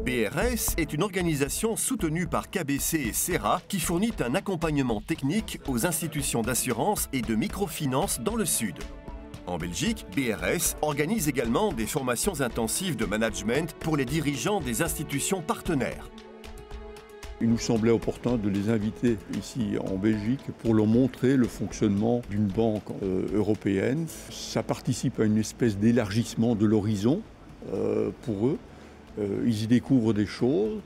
BRS est une organisation soutenue par KBC et Serra qui fournit un accompagnement technique aux institutions d'assurance et de microfinance dans le Sud. En Belgique, BRS organise également des formations intensives de management pour les dirigeants des institutions partenaires. Il nous semblait opportun de les inviter ici en Belgique pour leur montrer le fonctionnement d'une banque européenne. Ça participe à une espèce d'élargissement de l'horizon pour eux. Ils y découvrent des choses,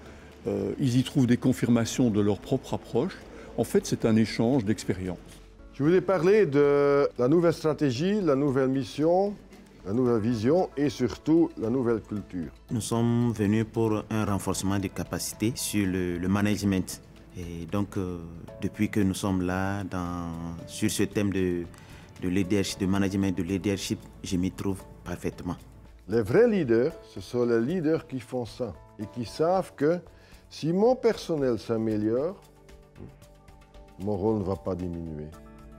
ils y trouvent des confirmations de leur propre approche. En fait, c'est un échange d'expériences. Je voulais parler de la nouvelle stratégie, la nouvelle mission, la nouvelle vision et surtout la nouvelle culture. Nous sommes venus pour un renforcement des capacités sur le management. Et donc, depuis que nous sommes là sur ce thème de leadership, de management, de leadership, je m'y trouve parfaitement. Les vrais leaders, ce sont les leaders qui font ça et qui savent que si mon personnel s'améliore, mon rôle ne va pas diminuer.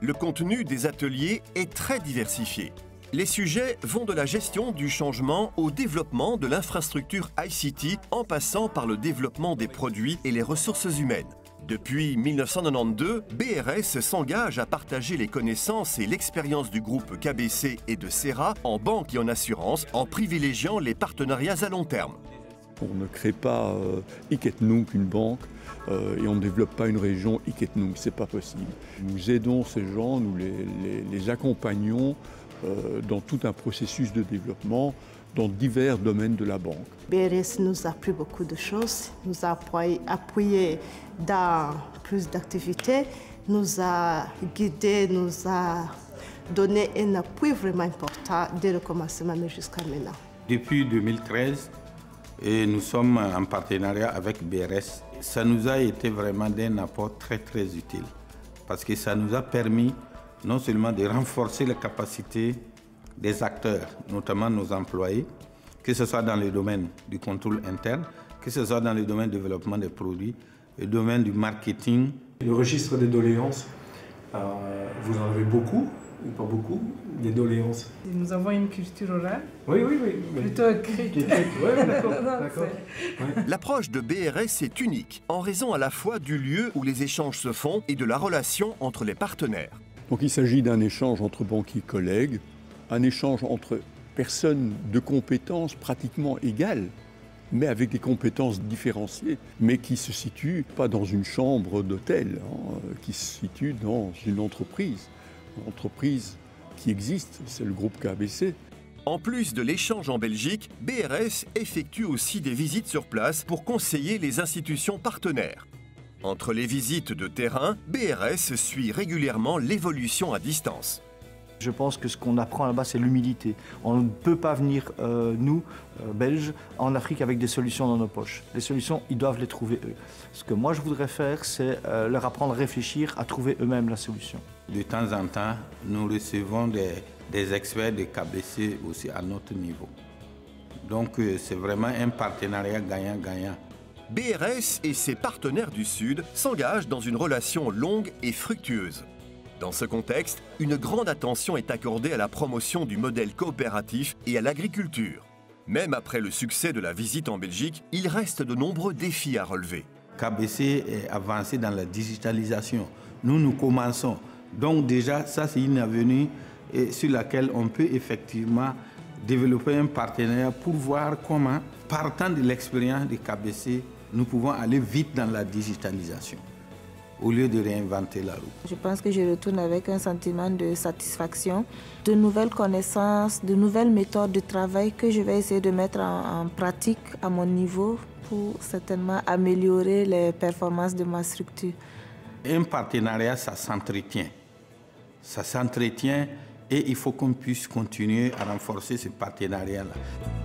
Le contenu des ateliers est très diversifié. Les sujets vont de la gestion du changement au développement de l'infrastructure ICT en passant par le développement des produits et les ressources humaines. Depuis 1992, BRS s'engage à partager les connaissances et l'expérience du groupe KBC et de Serra en banque et en assurance en privilégiant les partenariats à long terme. On ne crée pas Iketnunk, une banque, et on ne développe pas une région Iketnunk, c'est pas possible. Nous aidons ces gens, nous les accompagnons dans tout un processus de développement dans divers domaines de la banque. BRS nous a appris beaucoup de choses, nous a appuyé dans plus d'activités, nous a guidés, nous a donné un appui vraiment important dès le commencement jusqu'à maintenant. Depuis 2013, nous sommes en partenariat avec BRS. Ça nous a été vraiment d'un apport très utile parce que ça nous a permis non seulement de renforcer les capacités des acteurs, notamment nos employés, que ce soit dans le domaine du contrôle interne, que ce soit dans le domaine du développement des produits, le domaine du marketing. Le registre des doléances, vous en avez beaucoup ou pas beaucoup, des doléances? Nous avons une culture orale. Oui. Plutôt écrite. Oui, d'accord. L'approche de BRS est unique, en raison à la fois du lieu où les échanges se font et de la relation entre les partenaires. Donc il s'agit d'un échange entre banquiers collègues, un échange entre personnes de compétences pratiquement égales, mais avec des compétences différenciées, mais qui se situent pas dans une chambre d'hôtel, qui se situe dans une entreprise qui existe, c'est le groupe KBC. En plus de l'échange en Belgique, BRS effectue aussi des visites sur place pour conseiller les institutions partenaires. Entre les visites de terrain, BRS suit régulièrement l'évolution à distance. Je pense que ce qu'on apprend là-bas, c'est l'humilité. On ne peut pas venir, nous, Belges, en Afrique avec des solutions dans nos poches. Les solutions, ils doivent les trouver eux. Ce que moi, je voudrais faire, c'est leur apprendre à réfléchir, à trouver eux-mêmes la solution. De temps en temps, nous recevons des experts de KBC aussi à notre niveau. Donc, c'est vraiment un partenariat gagnant-gagnant. BRS et ses partenaires du Sud s'engagent dans une relation longue et fructueuse. Dans ce contexte, une grande attention est accordée à la promotion du modèle coopératif et à l'agriculture. Même après le succès de la visite en Belgique, il reste de nombreux défis à relever. KBC est avancé dans la digitalisation. Nous commençons. Donc déjà, ça c'est une avenue sur laquelle on peut effectivement développer un partenariat pour voir comment, partant de l'expérience de KBC, nous pouvons aller vite dans la digitalisation, au lieu de réinventer la roue. Je pense que je retourne avec un sentiment de satisfaction, de nouvelles connaissances, de nouvelles méthodes de travail que je vais essayer de mettre en pratique à mon niveau pour certainement améliorer les performances de ma structure. Un partenariat, ça s'entretient. Ça s'entretient et il faut qu'on puisse continuer à renforcer ce partenariat-là.